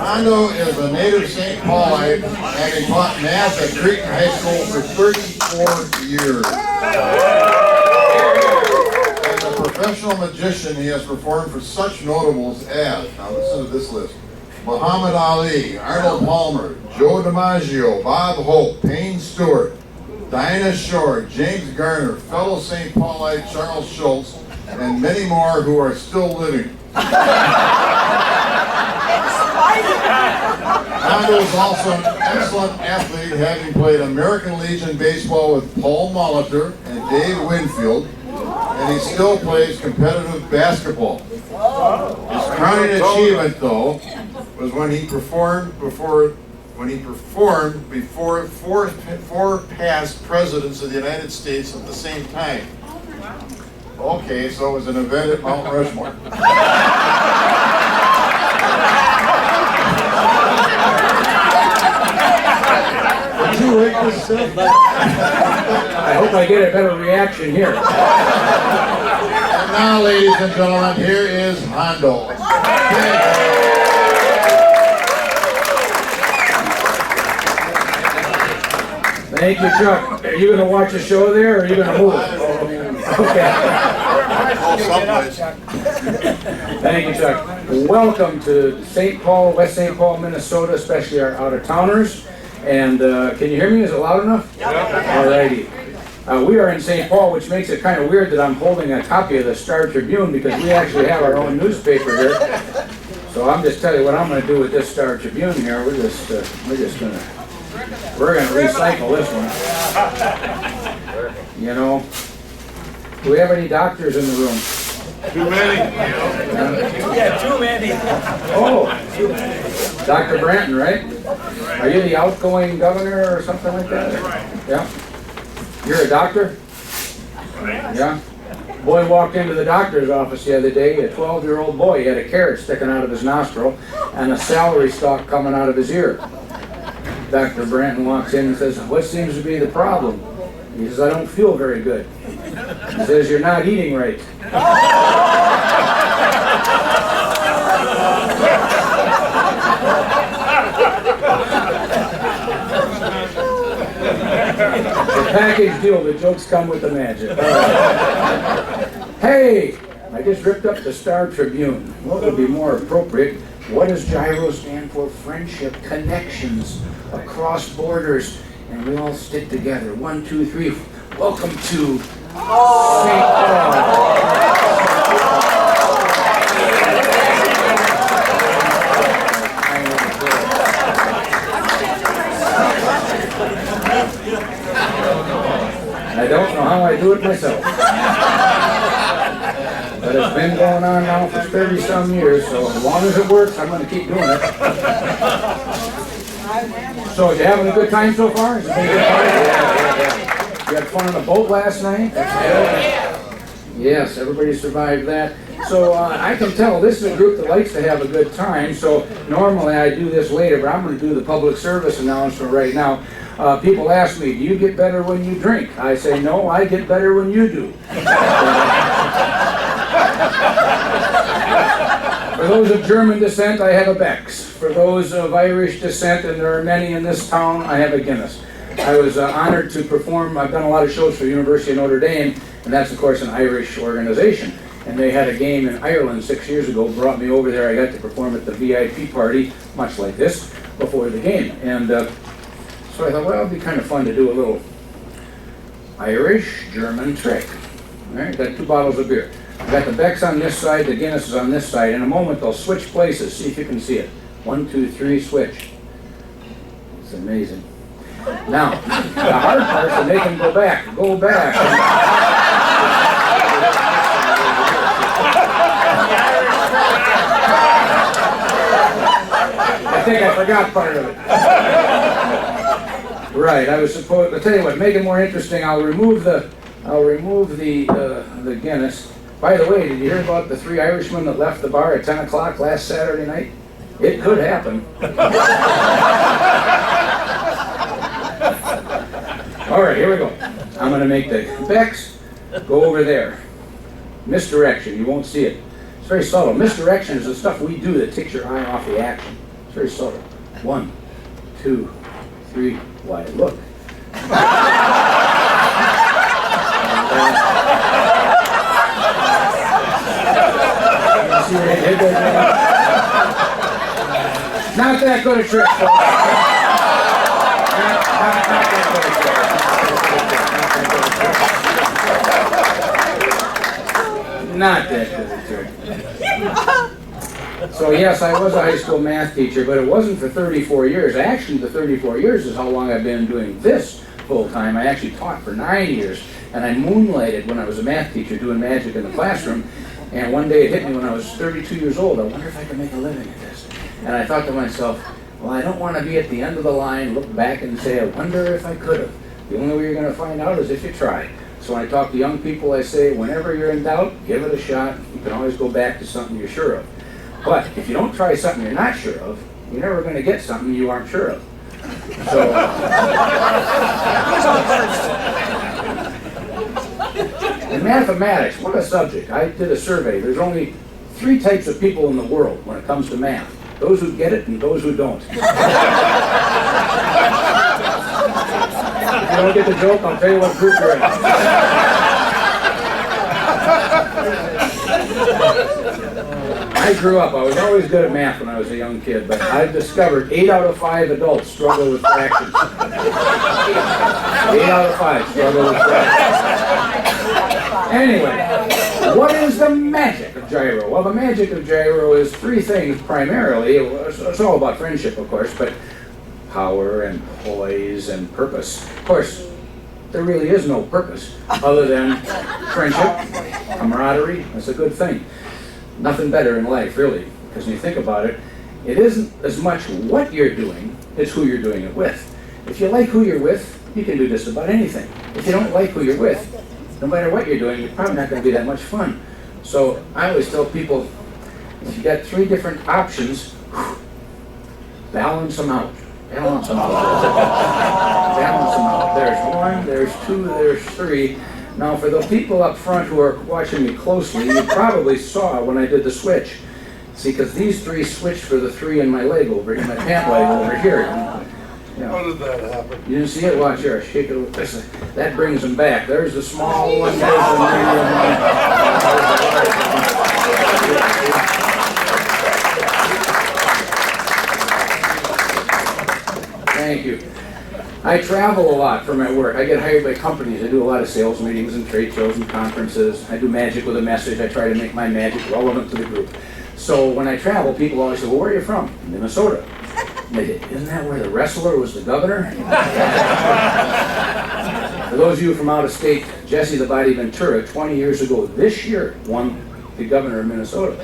Hondo is a native St. Paulite, having taught math at Cretan High School for 34 years. As a professional magician, he has performed for such notables as, now listen to this list, Muhammad Ali, Arnold Palmer, Joe DiMaggio, Bob Hope, Payne Stewart, Dinah Shore, James Garner, fellow St. Paulite Charles Schultz, and many more who are still living. Hondo is also an excellent athlete, having played American Legion baseball with Paul Molitor and Dave Winfield, and he still plays competitive basketball. His crowning achievement, though, was when he performed before four past presidents of the United States at the same time. Okay, so it was an event at Mount Rushmore. Did you write this stuff? I hope I get a better reaction here. And now, ladies and gentlemen, here is Hondo. Thank you, Chuck. Are you going to watch a show there, or are you going to move? Okay. Thank you, Chuck. Welcome to St. Paul, West St. Paul, Minnesota, especially our out-of-towners. And can you hear me? Is it loud enough? All righty. We are in St. Paul, which makes it kind of weird that I'm holding a copy of the Star Tribune, because we actually have our own newspaper here. So I'm just telling you what I'm going to do with this Star Tribune here. We're just going to recycle this one. You know, do we have any doctors in the room? Too many. Yeah, too many. Oh, Dr. Branton, right? Are you the outgoing governor or something like that? Yeah. You're a doctor? Yeah. Boy walked into the doctor's office the other day, a 12-year-old boy. He had a carrot sticking out of his nostril and a celery stalk coming out of his ear. Dr. Branton walks in and says, "What seems to be the problem?" He says, "I don't feel very good." He says, "You're not eating right." The package deal, the jokes come with the magic. Hey, I just ripped up the Star Tribune. What would be more appropriate? What does GYRO stand for? Friendship, connections across borders, and we all stick together. 1, 2, 3. Welcome to St. Paul. I don't know how I do it myself. But it's been going on now for 30-some years, so as long as it works, I'm going to keep doing it. So, you having a good time so far? Has it been a good party? You had fun on a boat last night? Yes, everybody survived that. So, I can tell this is a group that likes to have a good time, so normally I do this later, but I'm going to do the public service announcement right now. People ask me, do you get better when you drink? I say, no, I get better when you do. For those of German descent, I have a Beck's. For those of Irish descent, and there are many in this town, I have a Guinness. I was honored to perform. I've done a lot of shows for the University of Notre Dame, and that's, of course, an Irish organization. And they had a game in Ireland 6 years ago, brought me over there. I got to perform at the VIP party, much like this, before the game. And so I thought, well, it'd be kind of fun to do a little Irish-German trick. All right, got 2 bottles of beer. I've got the Beck's on this side, the Guinness is on this side. In a moment, they'll switch places. See if you can see it. 1, 2, 3, switch. It's amazing. Now, the hard part is to make them go back. Go back. I think I forgot part of it. Right, I was supposed to tell you what, make it more interesting. I'll remove the Guinness. By the way, did you hear about the 3 Irishmen that left the bar at 10 o'clock last Saturday night? It could happen. All right, here we go. I'm going to make the Beck's go over there. Misdirection, you won't see it. It's very subtle. Misdirection is the stuff we do that takes your eye off the action. It's very subtle. 1, 2, 3. Why, look. You see where he did that? Not that good a trick, folks. Not that good a trick. So yes, I was a high school math teacher, but it wasn't for 34 years. Actually, the 34 years is how long I've been doing this full time. I actually taught for 9 years, and I moonlighted when I was a math teacher doing magic in the classroom. And one day it hit me when I was 32 years old. I wonder if I could make a living at this. And I thought to myself, well, I don't want to be at the end of the line, look back and say, I wonder if I could have. The only way you're going to find out is if you try. So when I talk to young people, I say, whenever you're in doubt, give it a shot. You can always go back to something you're sure of. But if you don't try something you're not sure of, you're never going to get something you aren't sure of. So, in mathematics, what a subject. I did a survey. There's only 3 types of people in the world when it comes to math. Those who get it and those who don't. If you don't get the joke, I'll tell you what group you're in. I grew up, I was always good at math when I was a young kid, but I've discovered 8 out of 5 adults struggle with fractions. 8 out of 5 struggle with fractions. Anyway, what is the magic of GYRO? Well, the magic of GYRO is 3 things primarily. It's all about friendship, of course, but power and poise and purpose. Of course, there really is no purpose other than friendship, camaraderie. That's a good thing. Nothing better in life, really, because when you think about it, it isn't as much what you're doing, it's who you're doing it with. If you like who you're with, you can do just about anything. If you don't like who you're with, no matter what you're doing, you're probably not going to be that much fun. So I always tell people, if you got 3 different options, balance them out. Balance them out. Balance them out. There's 1, there's 2, there's 3. Now, for the people up front who are watching me closely, you probably saw when I did the switch. See, because these 3 switched for the 3 in my leg over here, my pant leg over here. You know. How did that happen? You didn't see it? Watch here. Shake it with this. That brings them back. There's the small one. There's the medium one. Thank you. I travel a lot for my work. I get hired by companies. I do a lot of sales meetings and trade shows and conferences. I do magic with a message. I try to make my magic relevant to the group. So when I travel, people always say, well, where are you from? Minnesota. And they say, isn't that where the wrestler was the governor? For those of you from out of state, Jesse the Body Ventura, 20 years ago this year, won the governor of Minnesota.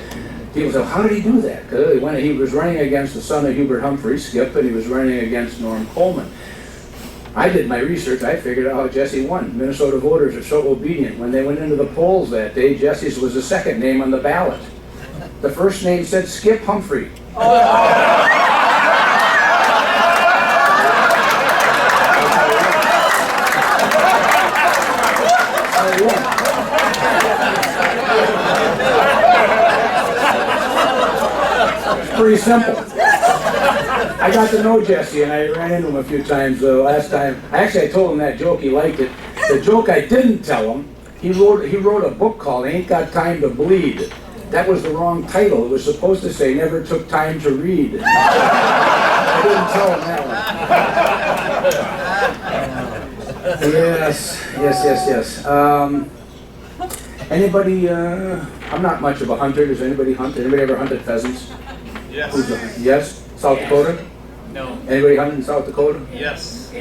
People say, well, how did he do that? Because he was running against the son of Hubert Humphrey, Skip, and he was running against Norm Coleman. I did my research. I figured out how Jesse won. Minnesota voters are so obedient. When they went into the polls that day, Jesse's was the second name on the ballot. The first name said Skip Humphrey. It's pretty simple. I got to know Jesse, and I ran into him a few times last time. I told him that joke. He liked it. The joke I didn't tell him, he wrote a book called Ain't Got Time to Bleed. That was the wrong title. It was supposed to say Never Took Time to Read. I didn't tell him that one. Yes. Anybody, I'm not much of a hunter. Does anybody hunt? Anybody ever hunted pheasants? Yes. Yes? South Dakota? No. Anybody hunting in South Dakota? Yes.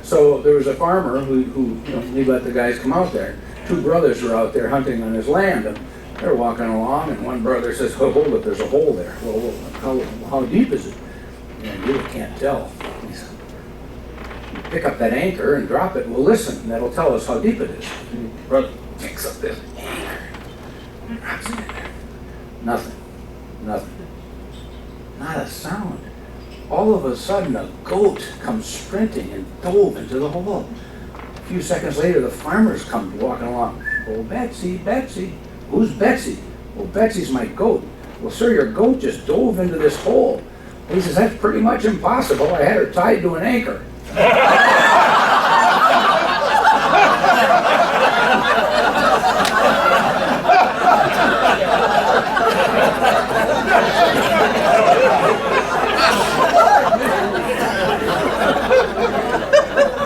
So there was a farmer who he let the guys come out there. 2 brothers were out there hunting on his land, and they're walking along, and one brother says, oh, hold it, there's a hole there. Well, how deep is it? And you can't tell. He said, you pick up that anchor and drop it. Well, listen, that'll tell us how deep it is. And the brother picks up this anchor and drops it in there. Nothing. Not a sound. All of a sudden, a goat comes sprinting and dove into the hole. A few seconds later, the farmers come walking along. Oh, Betsy. Who's Betsy? Well, Betsy's my goat. Well, sir, your goat just dove into this hole. He says, that's pretty much impossible. I had her tied to an anchor.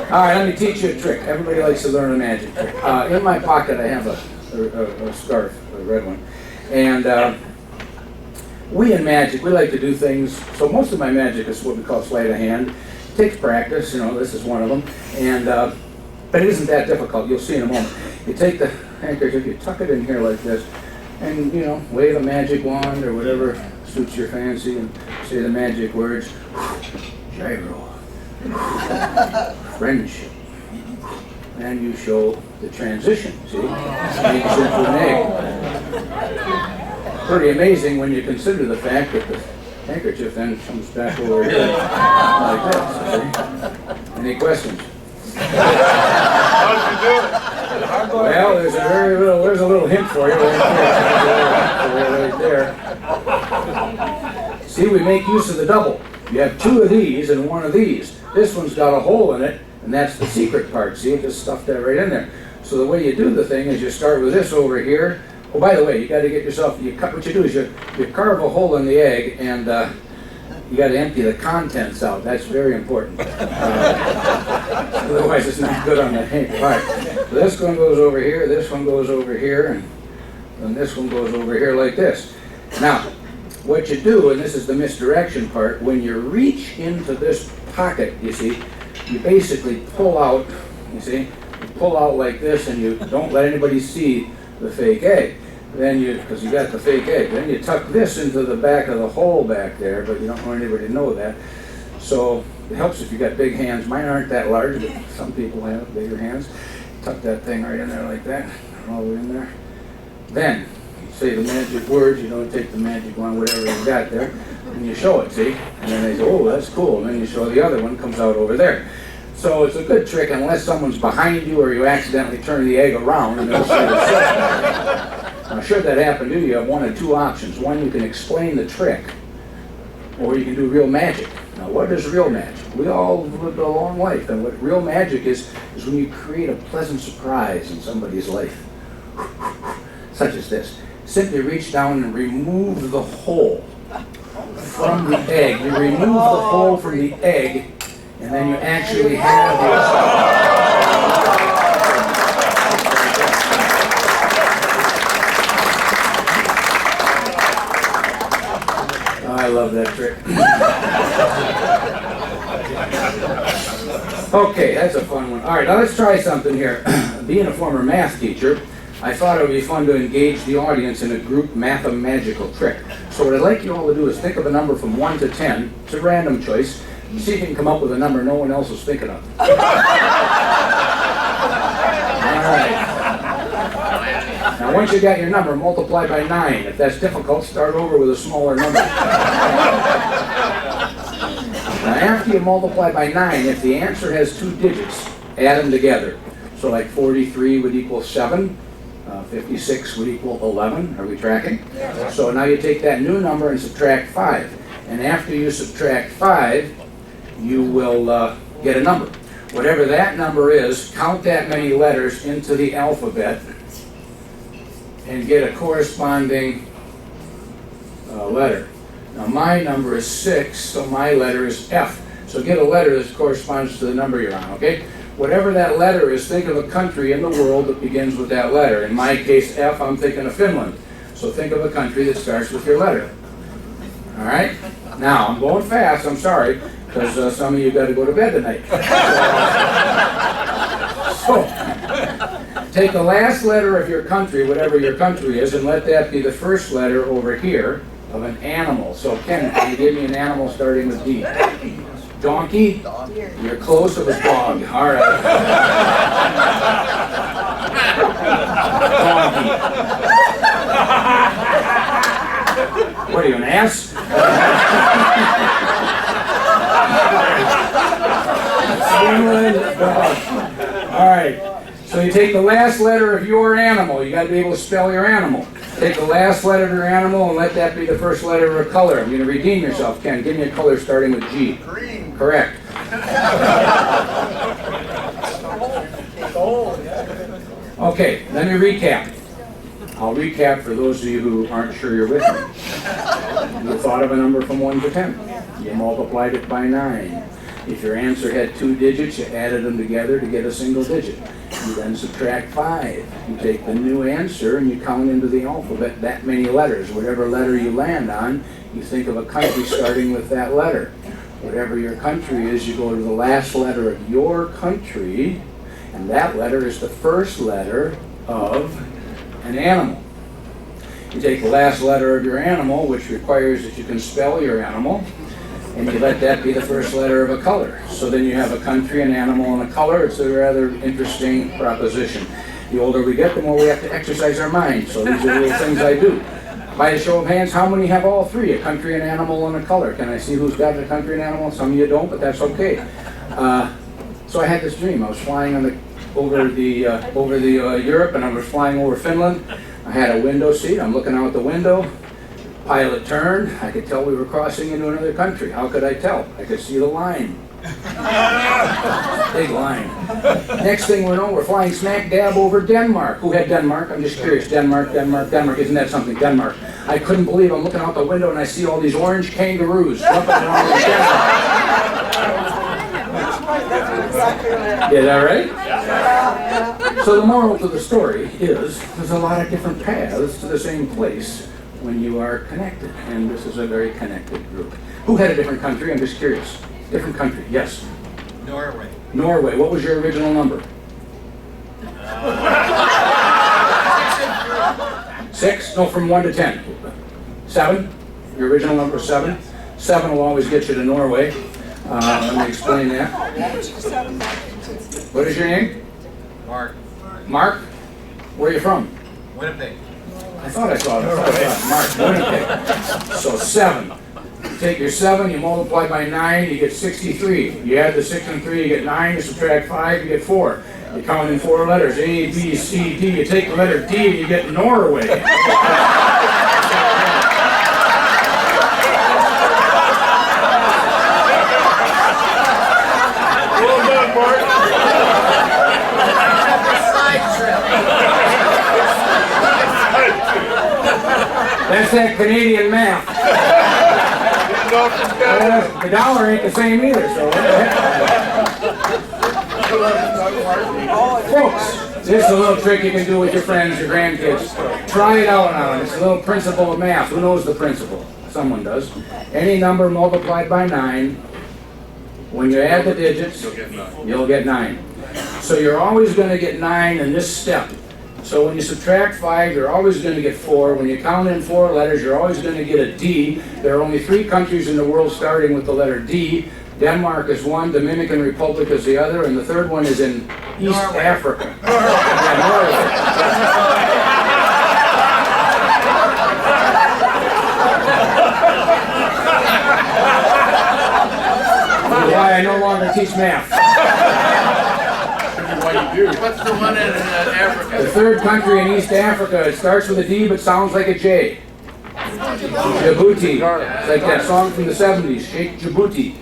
All right, let me teach you a trick. Everybody likes to learn a magic trick. In my pocket, I have a scarf, a red one. And we in magic, we like to do things. So most of my magic is what we call sleight of hand. It takes practice, you know, this is one of them. And but it isn't that difficult. You'll see in a moment. You take the handkerchief, you tuck it in here like this, and, you know, wave a magic wand or whatever suits your fancy and say the magic words. GYRO. Friendship. And you show the transition, see? Changes into an egg. Pretty amazing when you consider the fact that the handkerchief then comes back over here like this, see? Any questions? How'd you do it? Well, there's a little hint for you right there. See, we make use of the double. You have two of these and one of these. This one's got a hole in it, and that's the secret part. See, just stuff that right in there. So the way you do the thing is you start with this over here. Oh, by the way, you got to get yourself. What you do is you carve a hole in the egg, and you got to empty the contents out. That's very important. Otherwise, it's not good on the egg. All right. So this one goes over here. This one goes over here, and this one goes over here like this. Now, what you do, and this is the misdirection part, when you reach into this pocket, you see, you basically pull out, you see, you pull out like this, and you don't let anybody see the fake egg. Then because you got the fake egg, then you tuck this into the back of the hole back there, but you don't want anybody to know that. So it helps if you got big hands. Mine aren't that large, but some people have bigger hands. Tuck that thing right in there like that, all the way in there. Then you say the magic words, you don't take the magic one, whatever you got there, and you show it, see? And then they say, oh, that's cool. And then you show the other one, comes out over there. So it's a good trick unless someone's behind you or you accidentally turn the egg around and they'll say the trick. Now, should that happen to you, you have one of two options. One, you can explain the trick, or you can do real magic. Now, what is real magic? We all lived a long life, and what real magic is when you create a pleasant surprise in somebody's life, such as this. Simply reach down and remove the hole from the egg. You remove the hole from the egg, and then you actually have yourself. I love that trick. Okay, that's a fun one. All right, now let's try something here. Being a former math teacher, I thought it would be fun to engage the audience in a group mathemagical trick. So what I'd like you all to do is think of a number from 1 to 10. It's a random choice. See if you can come up with a number no one else is thinking of. All right. Now once you got your number, multiply by 9. If that's difficult, start over with a smaller number. Now after you multiply by 9, if the answer has 2 digits, add them together. So like 43 would equal 7. 56 would equal 11. Are we tracking? Yeah. So now you take that new number and subtract 5. And after you subtract 5, you will get a number. Whatever that number is, count that many letters into the alphabet and get a corresponding letter. Now my number is 6, so my letter is F. So get a letter that corresponds to the number you're on, okay? Whatever that letter is, think of a country in the world that begins with that letter. In my case, F, I'm thinking of Finland. So think of a country that starts with your letter. All right? Now, I'm going fast, I'm sorry, because some of you got to go to bed tonight. So, take the last letter of your country, whatever your country is, and let that be the first letter over here of an animal. So, Ken, can you give me an animal starting with D? Donkey? You're close, it was dog. All right. Donkey. What are you, an ass? All right. So you take the last letter of your animal. You got to be able to spell your animal. Take the last letter of your animal and let that be the first letter of a color. I'm going to redeem yourself, Ken. Give me a color starting with G. Green. Correct. Okay, let me recap. I'll recap for those of you who aren't sure you're with me. You thought of a number from 1 to 10. You multiplied it by 9. If your answer had 2 digits, you added them together to get a single digit. You then subtract 5. You take the new answer and you count into the alphabet that many letters. Whatever letter you land on, you think of a country starting with that letter. Whatever your country is, you go to the last letter of your country, and that letter is the first letter of an animal. You take the last letter of your animal, which requires that you can spell your animal, and you let that be the first letter of a color. So then you have a country, an animal, and a color. It's a rather interesting proposition. The older we get, the more we have to exercise our mind. So these are little things I do. By a show of hands, how many have all three? A country, an animal, and a color. Can I see who's got a country and animal? Some of you don't, but that's okay. So I had this dream. I was flying over the Europe, and I was flying over Finland. I had a window seat. I'm looking out the window. Pilot turned. I could tell we were crossing into another country. How could I tell? I could see the line. Big line. Next thing we know, we're flying smack dab over Denmark. Who had Denmark? I'm just curious. Denmark. Isn't that something? Denmark. I couldn't believe I'm looking out the window and I see all these orange kangaroos jumping around in Denmark. Is that right? So the moral to the story is there's a lot of different paths to the same place when you are connected. And this is a very connected group. Who had a different country? I'm just curious. Different country, yes. Norway. Norway. What was your original number? 6? No, from 1 to 10. 7? Your original number was 7? 7 will always get you to Norway. Let me explain that. What is your name? Mark. Mark? Where are you from? Winnipeg. I thought I saw that. Mark, Winnipeg. So 7. Take your 7, you multiply by 9, you get 63. You add the 6 and 3, you get 9. You subtract 5, you get 4. You count in 4 letters, A, B, C, D. You take the letter D, and you get Norway. Well done, Mark. That's that Canadian math. The dollar ain't the same either, so what the heck? Folks, this is a little trick you can do with your friends, your grandkids. Try it out on them. It's a little principle of math. Who knows the principle? Someone does. Any number multiplied by 9, when you add the digits, you'll get 9. So you're always going to get 9 in this step. So when you subtract 5, you're always going to get 4. When you count in 4 letters, you're always going to get a D. There are only 3 countries in the world starting with the letter D. Denmark is one, Dominican Republic is the other, and the third one is in East Africa. Yeah, Norway. This is why I no longer teach math. What's the one in Africa? The third country in East Africa, it starts with a D but sounds like a J. Djibouti. It's like that song from the 70s, Shake Djibouti.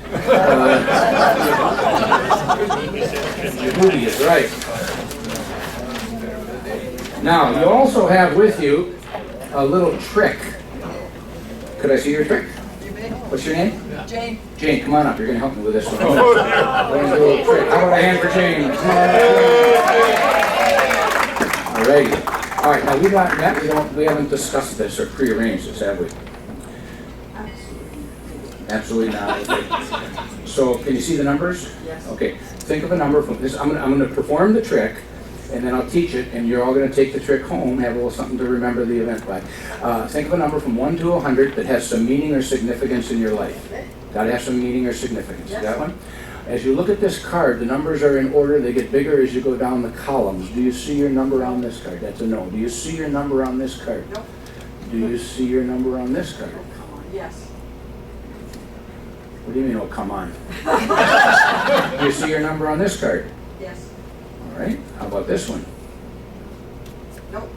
Djibouti is right. Now, you also have with you a little trick. Could I see your trick? What's your name? Jane. Jane, come on up. You're going to help me with this one. We're going to do a little trick. How about a hand for Jane? Alrighty. All right. Now we haven't discussed this or prearranged this, have we? Absolutely not. Okay. So, can you see the numbers? Yes. Okay. Think of a number from this. I'm going to perform the trick, and then I'll teach it, and you're all going to take the trick home, have a little something to remember the event by. Think of a number from 1 to 100 that has some meaning or significance in your life. Got to have some meaning or significance. Yes. That one? As you look at this card, the numbers are in order. They get bigger as you go down the columns. Do you see your number on this card? That's a no. Do you see your number on this card? Nope. Do you see your number on this card? Yes. What do you mean, oh, come on? Do you see your number on this card? Yes. All right. How about this one? Nope.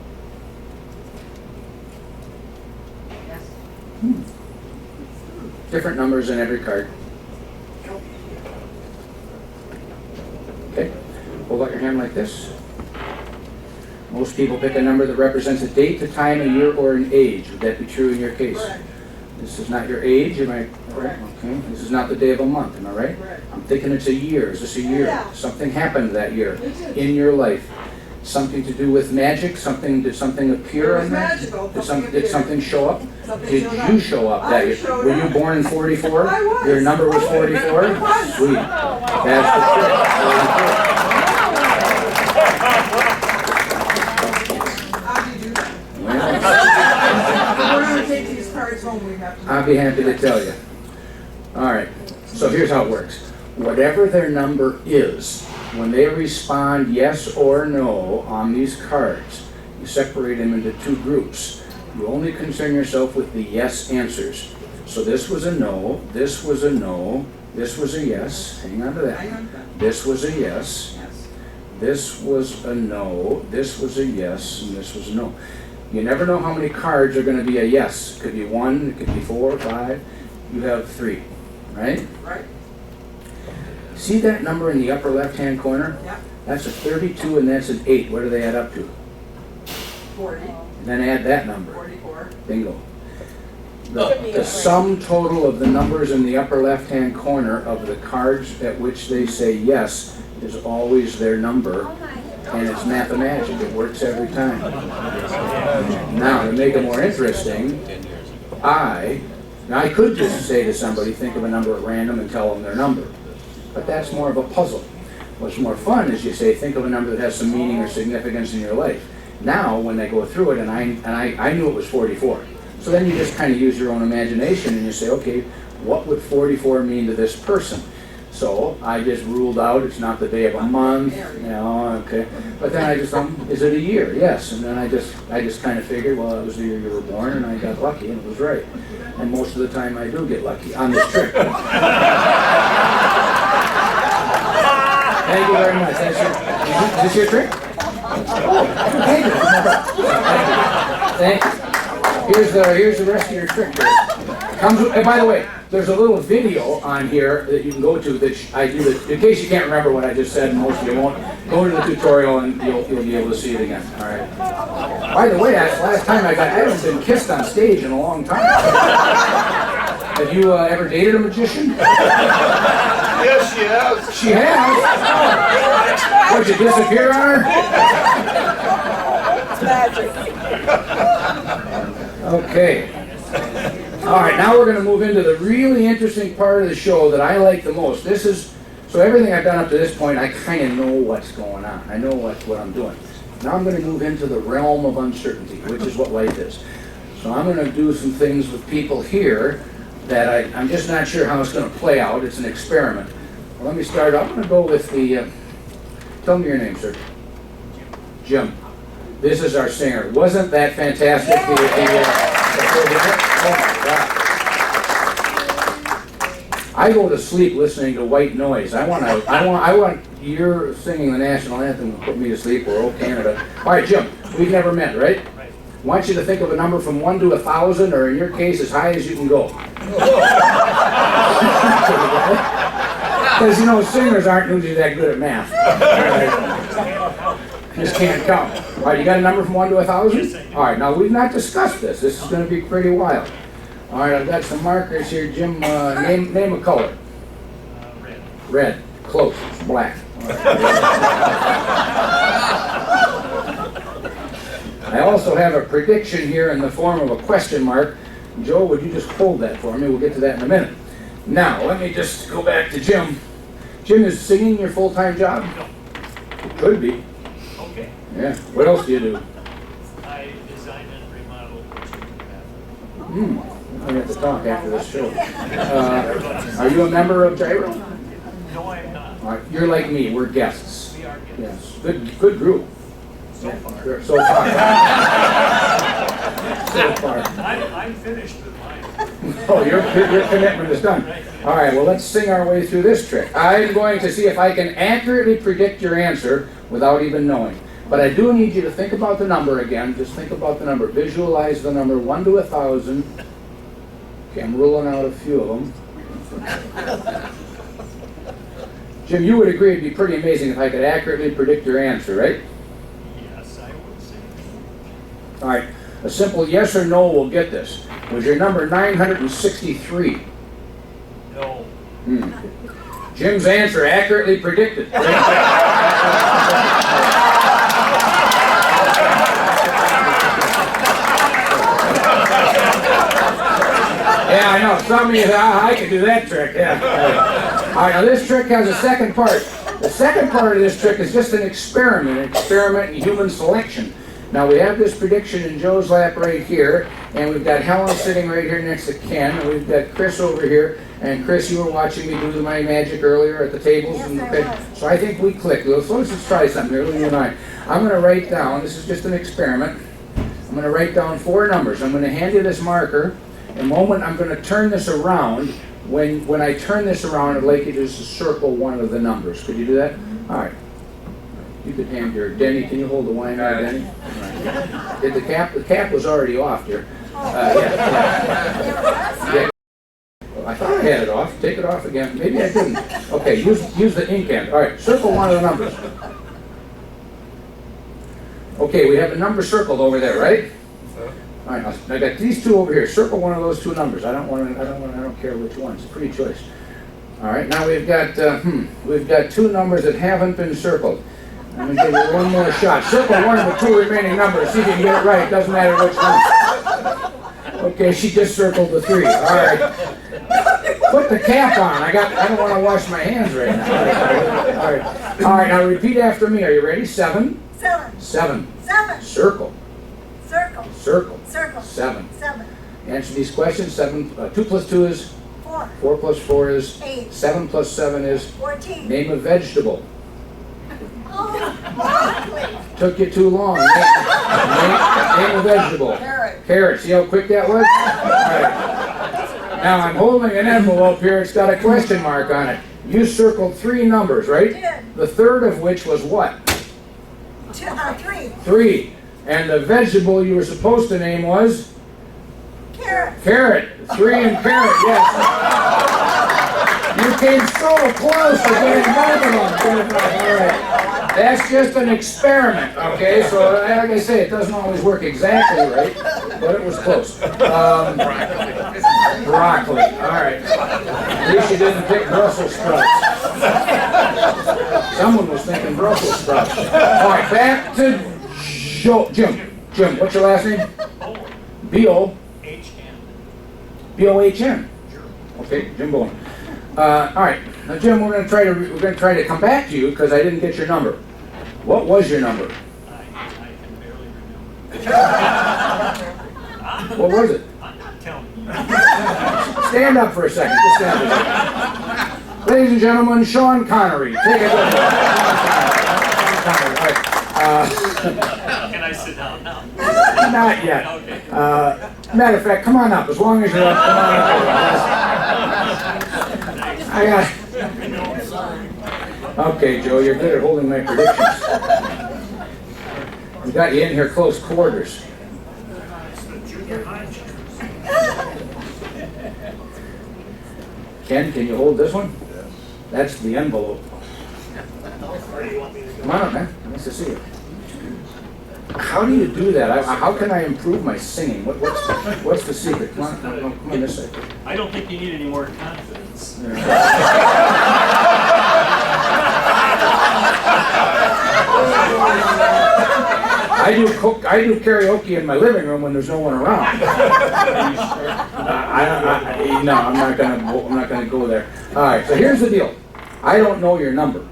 different numbers in every card. Okay, hold out your hand like this. Most people pick a number that represents a date, a time, a year, or an age. Would that be true in your case? Correct. This is not your age, am I correct? Okay. This is not the day of a month, am I right? Correct. I'm thinking it's a year. Is this a year? Yeah. Something happened that year It did. in your life. Something to do with magic? Did something appear It was in that? magical. Did Something did something show up? Something Did showed up. you show up that I year? showed Were you up. born in 44? I was. Your number was 44? I was. Sweet. That's the trick. How do you do that? Well, We're gonna take these cards home, we have to. I'll be happy to tell you. All right, so here's how it works. Whatever their number is, when they respond yes or no on these cards, you separate them into two groups. You only concern yourself with the yes answers. So this was a no, this was a no, this was a yes. Hang on to Hang that. on to that. This was a yes, Yes. this was a no, this was a yes, and this was a no. You never know how many cards are going to be a yes. It could be 1, it could be 4, 5. You have 3, right? Right? See that number in the upper left-hand corner? Yeah. That's a 32 and that's an 8. What do they add up to? 40, And then add that number. 44. Bingo. The sum total of the numbers in the upper left-hand corner of the cards at which they say yes is always their number, and it's mathematic. It works every time. Now, to make it more interesting, I could just say to somebody, think of a number at random and tell them their number. But that's more of a puzzle. What's more fun is you say, think of a number that has some meaning or significance in your life. Now, when they go through it, and I knew it was 44. So then you just kind of use your own imagination and you say, okay, what would 44 mean to this person? So I just ruled out it's not the day of a month, okay. But then I just thought, is it a year? Yes. And then I just kind of figured, well, it was the year you were born, and I got lucky, and it was right. And most of the time I do get lucky on this trick. Thank you very much. Is this your trick? Oh, thank you. Thanks. Here's the rest of your trick. Comes with, and by the way, there's a little video on here that you can go to that I do this, in case you can't remember what I just said, and most of you won't. Go to the tutorial and you'll be able to see it again. All right. By the way, that's the last time I haven't been kissed on stage in a long time. Have you ever dated a magician? Yes, she has. She has. Would you disappear on her? Okay. All right, now we're going to move into the really interesting part of the show that I like the most. So everything I've done up to this point, I kind of know what's going on. I know what I'm doing. Now I'm going to move into the realm of uncertainty, which is what life is. So I'm going to do some things with people here that I'm just not sure how it's going to play out. It's an experiment. Well, let me start. I'm going to go with the, tell me your name, sir. Jim. This is our singer. Wasn't that fantastic? Oh my God. I go to sleep listening to white noise. I want your singing the national anthem to put me to sleep, or "Oh Canada." All right, Jim, we've never met, right? I want you to think of a number from 1 to 1,000, or in your case, as high as you can go. Because, you know, singers aren't usually that good at math. Just can't count. All right, you got a number from 1 to 1,000? All right, now we've not discussed this. This is going to be pretty wild. All right, I've got some markers here. Jim, name a color. Red. Red. Close. Black. All right. I also have a prediction here in the form of a question mark. Joe, would you just hold that for me? We'll get to that in a minute. Now, let me just go back to Jim. Jim, is singing your full-time job? It could be. Okay. Yeah. What else do you do? I design and remodel kitchen and We have to talk after this show. Are you a member of GYRO? bathroom. No, I'm not. All right, you're like me. We're guests. We are guests. Yes. Good group. So far. So far. So far. I'm finished with mine. Oh, your commitment is done. All right, well, let's sing our way through this trick. I'm going to see if I can accurately predict your answer without even knowing. But I do need you to think about the number again. Just think about the number. Visualize the number 1 to 1,000. Okay, I'm ruling out a few of them. Jim, you would agree it'd be pretty amazing if I could accurately predict your answer, right? Yes, I would say. All right, a simple yes or no will get this. Was your number 963? No. Jim's answer accurately predicted. Yeah, I know. Some of you, I could do that trick. Yeah. All right, now this trick has a second part. The second part of this trick is just an experiment in human selection. Now we have this prediction in Joe's lap right here, and we've got Helen sitting right here next to Ken, and we've got Chris over here. And Chris, you were watching me do my magic earlier at the tables. Yes, and I was. So I think we clicked. Let's just try something here, you and I. I'm going to write down, this is just an experiment, I'm going to write down 4 numbers. I'm going to hand you this marker. In a moment, I'm going to turn this around. When I turn this around, I'd like you to just circle one of the numbers. Could you do that? All right. You could hand your, Denny, can you hold the wine there, Denny? Right. Did the cap was already off here. Yeah. Well, I thought I had it off. Take it off again. Maybe I didn't. Okay, use the ink end. All right, circle one of the numbers. Okay, we have a number circled over there, right? All right, I got these 2 over here. Circle one of those 2 numbers. I don't care which ones. Free choice. All right, now we've got 2 numbers that haven't been circled. I'm going to give you one more shot. Circle one of the 2 remaining numbers. See if you can get it right. Doesn't matter which one. Okay, she just circled the 3. All right. Put the cap on. I don't want to wash my hands right now. All right. All right. Now repeat after me. Are you ready? 7. 7. 7. 7. Circle. Circle. Circle. Circle. 7. 7. Answer these questions. 2 plus 2 is 4. 4 plus 4 is 8. 7 plus 7 is 14. name a vegetable. Oh, broccoli. Took you too long. Name a vegetable. Carrot. Carrot. See how quick that was? All right. Now I'm holding an envelope here. It's got a question mark on it. You circled 3 numbers, right? Did. The third of which was what? 3. 3. And the vegetable you were supposed to name was? Carrot. Carrot. 3 and carrot, yes. You came so close to getting both of them. All right. That's just an experiment, okay? So, like I say, it doesn't always work exactly right, but it was close. Broccoli. All right. At least you didn't pick Brussels sprouts. Someone was thinking Brussels sprouts. All right, back to Jim. Jim, what's your last name? B-O. H-N. B-O-H-N. Okay, Jim Bowen. All right, now Jim, we're going to try to come back to you because I didn't get your number. What was your number? I can barely remember. What was it? I'm not telling you. Stand up for a second. Just stand up. Ladies and gentlemen, Sean Connery. Take it with you. Can I sit down now? Not yet. Okay. Matter of fact, come on up. As long as you're up, come on up. I got. Okay, Joe, you're good at holding my predictions. We got you in here close quarters. It's the junior high juniors. Ken, can you hold this one? Yes. That's the envelope. Where do you want me to go? Come on up, man. Nice to see you. How do you do that? How can I improve my singing? What's the secret? Come on, come on this side. I don't think you need any more confidence. I do karaoke in my living room when there's no one around. No, I'm not gonna go there. All right, so here's the deal. I don't know your number.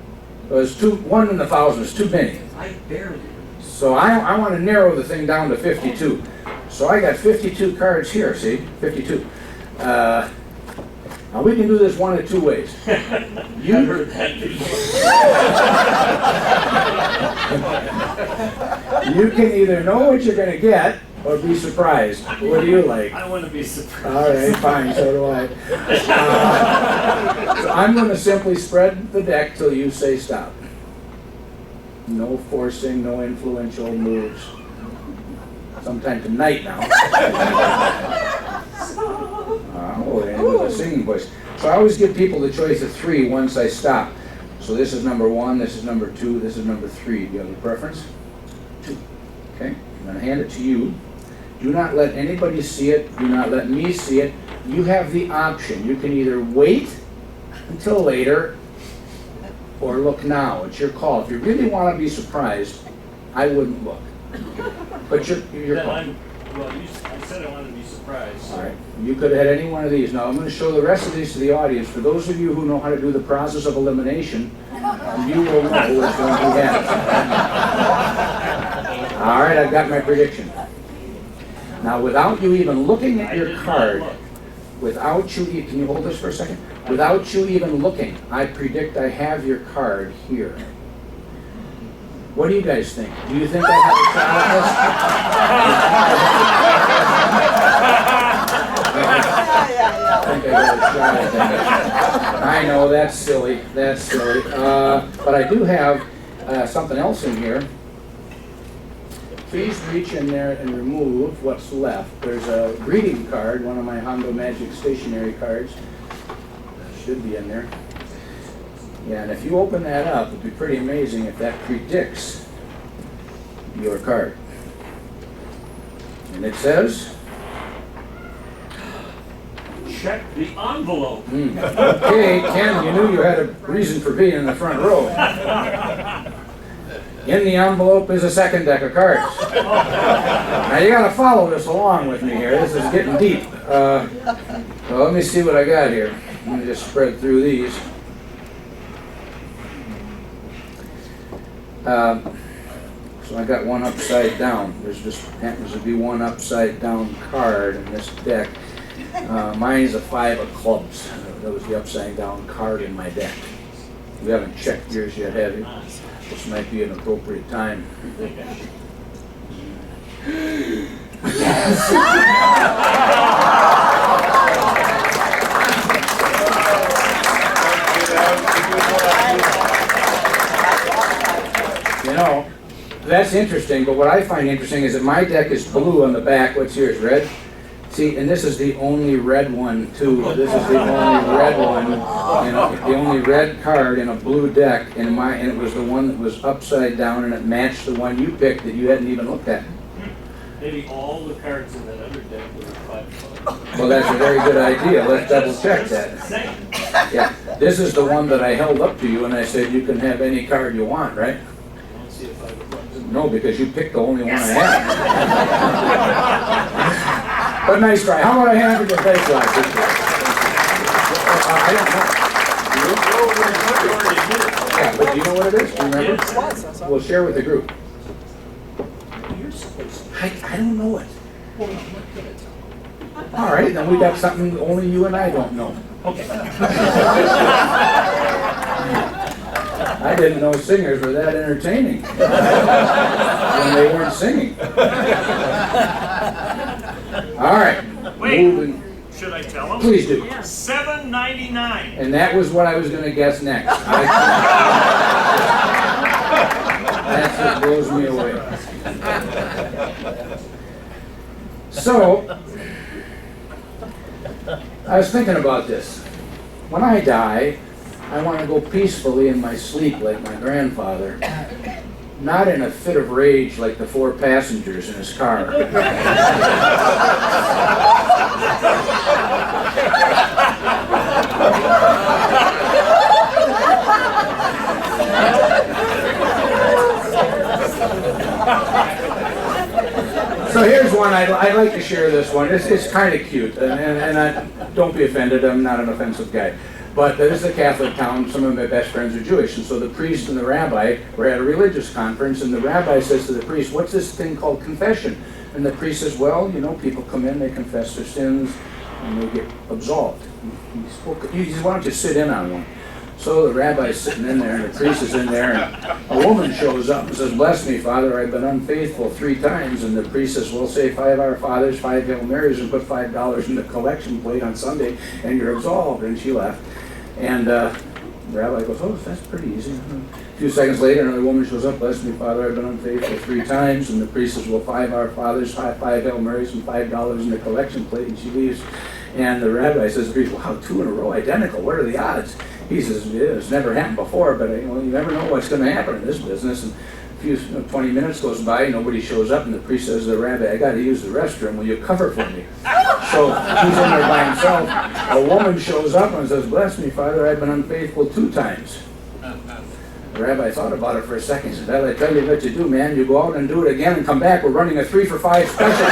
It's 1 in 1,000. It's too many. I barely. So I want to narrow the thing down to 52. So I got 52 cards here. See, 52. Now we can do this one of 2 ways. You can either know what you're going to get or be surprised. What do you like? I want to be surprised. All right, fine, so do I. So I'm going to simply spread the deck till you say stop. No forcing, no influential moves. Sometime tonight now. a singing voice. So I always give people the choice of 3 once I stop. So this is number 1, this is number 2, this is number 3. Do you have a preference? 2. Okay, I'm going to hand it to you. Do not let anybody see it. Do not let me see it. You have the option. You can either wait until later or look now. It's your call. If you really want to be surprised, I wouldn't look. But your call. Well, I said I wanted to be surprised. All right. You could have had any one of these. Now, I'm going to show the rest of these to the audience. For those of you who know how to do the process of elimination, you will know which one you have. All right, I've got my prediction. Now, without you even looking at your card, can you hold this for a second? Without you even looking, I predict I have your card here. What do you guys think? Do you think I have a shot at this? I think I got a shot at that. I know, that's silly. That's silly. But I do have something else in here. Please reach in there and remove what's left. There's a greeting card, one of my Hondo Magic stationery cards. Should be in there. Yeah, and if you open that up, it'd be pretty amazing if that predicts your card. And it says, Check the envelope. Okay, Ken, you knew you had a reason for being in the front row. In the envelope is a second deck of cards. Now you gotta follow this along with me here. This is getting deep. Well, let me see what I got here. Let me just spread through these. So I got one upside down. There's just happens to be one upside down card in this deck. Mine is a 5 of clubs. That was the upside down card in my deck. You haven't checked yours yet, have you? This might be an appropriate time. You know, that's interesting, but what I find interesting is that my deck is blue on the back. What's yours, red? See, and this is the only red one, too. This is the only red one, the only red card in a blue deck, and it was the one that was upside down, and it matched the one you picked that you hadn't even looked at. Maybe all the cards in that other deck were 5 clubs. Well, that's a very good idea. Let's double check that. Same. Yeah, this is the one that I held up to you, and I said you can have any card you want, right? I don't see a 5 clubs. No, because you picked the only one I had. But nice try. How about a hand for your face like this? I don't know. Yeah, but do you know what it is? Do you remember? We'll share with the group. You're supposed to. I don't know it. All right, then we got something only you and I don't know. Okay. I didn't know singers were that entertaining when they weren't singing. All right. Wait. Moving. Should I tell them? Please do. $7.99. And that was what I was going to guess next. That's what blows me away. So, I was thinking about this. When I die, I want to go peacefully in my sleep like my grandfather, not in a fit of rage like the 4 passengers in his car. So here's one, I'd like to share this one. It's kind of cute, and don't be offended, I'm not an offensive guy. But this is a Catholic town, some of my best friends are Jewish, and so the priest and the rabbi were at a religious conference, and the rabbi says to the priest, what's this thing called confession? And the priest says, well, you know, people come in, they confess their sins, and they get absolved. He says, why don't you sit in on one? So the rabbi's sitting in there, and the priest is in there, and a woman shows up and says, bless me, Father, I've been unfaithful 3 times. And the priest says, well, say 5 Our Fathers, 5 Hail Marys, and put $5 in the collection plate on Sunday, and you're absolved. And she left. And the rabbi goes, oh, that's pretty easy. A few seconds later, another woman shows up, bless me, Father, I've been unfaithful 3 times. And the priest says, well, 5 Our Fathers, 5 Hail Marys, and $5 in the collection plate, and she leaves. And the rabbi says, wow, 2 in a row, identical, what are the odds? He says, yeah, it's never happened before, but you never know what's going to happen in this business. And a few, 20 minutes goes by, nobody shows up, and the priest says to the rabbi, I got to use the restroom, will you cover for me? So he's in there by himself. A woman shows up and says, bless me, Father, I've been unfaithful 2 times. The rabbi thought about it for a second. He said, well, I tell you what you do, man. You go out and do it again and come back. We're running a 3 for $5 special.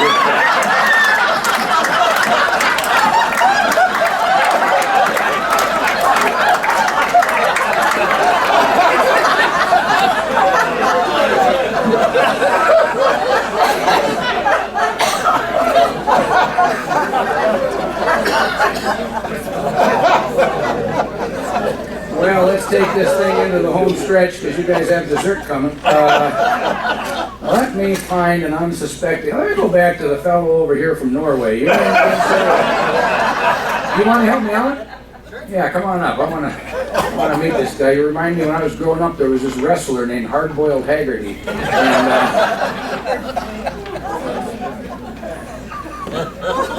Well, let's take this thing into the home stretch because you guys have dessert coming. Let me find an unsuspecting. Let me go back to the fellow over here from Norway. You want to help me out? Yeah, come on up. I want to meet this guy. You remind me when I was growing up, there was this wrestler named Hard-Boiled Haggerty.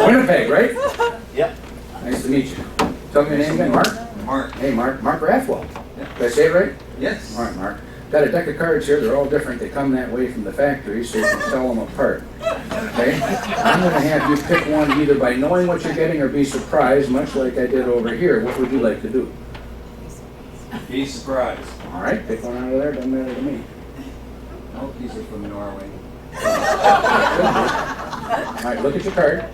Winnipeg, right? Yep. Nice to meet you. Tell me your name again, Mark? Mark. Hey, Mark Rathwell. Did I say it right? Yes. All right, Mark. Got a deck of cards here. They're all different. They come that way from the factory, so you can tell them apart. Okay? I'm going to have you pick one either by knowing what you're getting or be surprised, much like I did over here. What would you like to do? Be surprised. All right, pick one out of there. Doesn't matter to me. Oh, these are from Norway. All right, look at your card.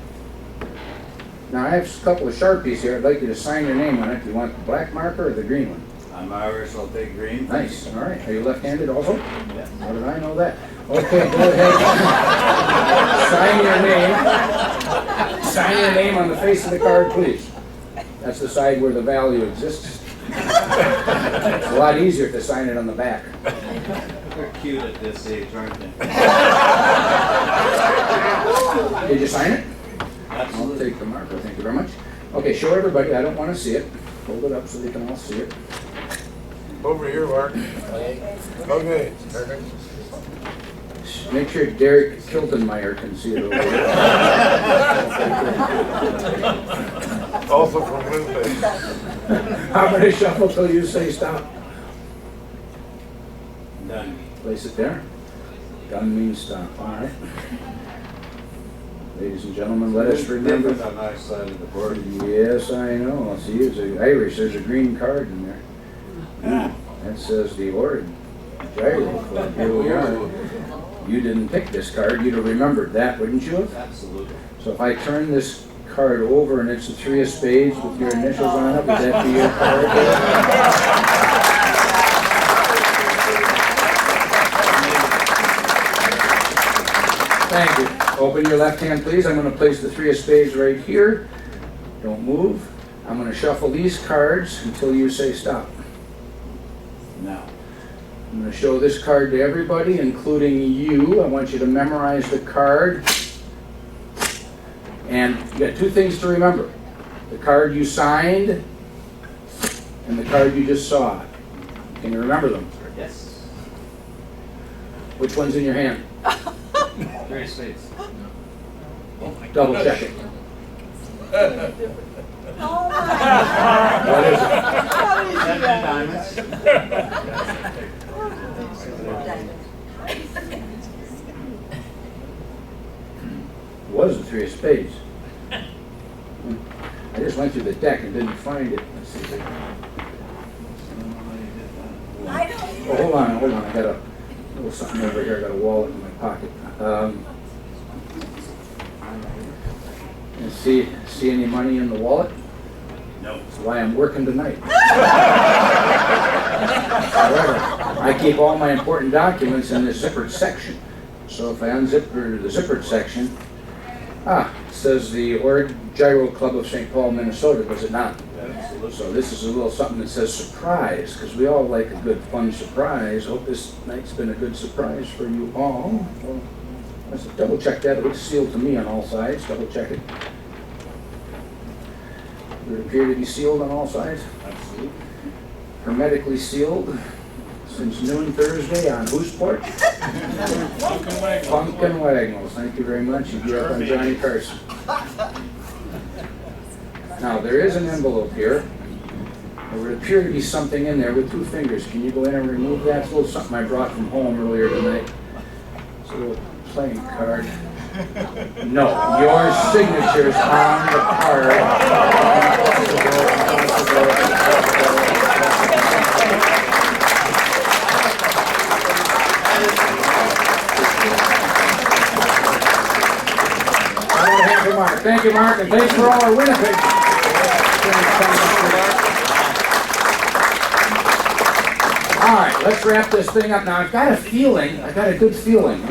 Now, I have a couple of Sharpies here. I'd like you to sign your name on it. Do you want the black marker or the green one? I'm Irish, I'll take green. Nice. All right. Are you left-handed also? Yes. How did I know that? Okay, go ahead. Sign your name. Sign your name on the face of the card, please. That's the side where the value exists. It's a lot easier to sign it on the back. They're cute at this age, aren't they? Did you sign it? I'll Absolutely. take the marker. Thank you very much. Okay, show everybody. I don't want to see it. Hold it up so they can all see it. Over here, Mark. Okay. Make sure Derek Kiltenmeyer can see it over there. Also from Winnipeg. I'm going to shuffle till you say stop. Done. Place it there. Done means stop. All right. Ladies and gentlemen, let us remember. Different on our side of the board. Yes, I know. See, it's Irish. There's a green card in there. That says the GYRO Club. Here we are. You didn't pick this card. You'd have remembered that, wouldn't you have? Absolutely. So if I turn this card over and it's a 3 of spades with your initials on it, would that be your card? Thank you. Open your left hand, please. I'm going to place the 3 of spades right here. Don't move. I'm going to shuffle these cards until you say stop. Now, I'm going to show this card to everybody, including you. I want you to memorize the card. And you got 2 things to remember. The card you signed and the card you just saw. Can you remember them? Yes. Which one's in your hand? 3 of spades. Double check it. Oh my. What is it? 7 diamonds. It was the 3 of spades. I just went through the deck and didn't find it. Let's see. I don't. Oh, hold on. I got a little something over here. I got a wallet in my pocket. And see any money in the wallet? No. That's why I'm working tonight. However, I keep all my important documents in the zippered section. So if I unzip the zippered section, it says the GYRO Club of St. Paul, Minnesota, does it not? Absolutely. So this is a little something that says surprise, because we all like a good, fun surprise. Hope this night's been a good surprise for you all. Well, let's double check that. It looks sealed to me on all sides. Double check it. Would it appear to be sealed on all sides? Absolutely. Hermetically sealed since noon Thursday on whose porch? Pumpkin Wagnalls. Thank you very much. You grew up on Johnny Carson. Now, there is an envelope here. There would appear to be something in there with 2 fingers. Can you go in and remove that? It's a little something I brought from home earlier tonight. It's a little playing card. No, your signature's on the card. Thank you, Mark, and thanks for all our Winnipeg. All right, let's wrap this thing up. Now, I've got a feeling, I got a good feeling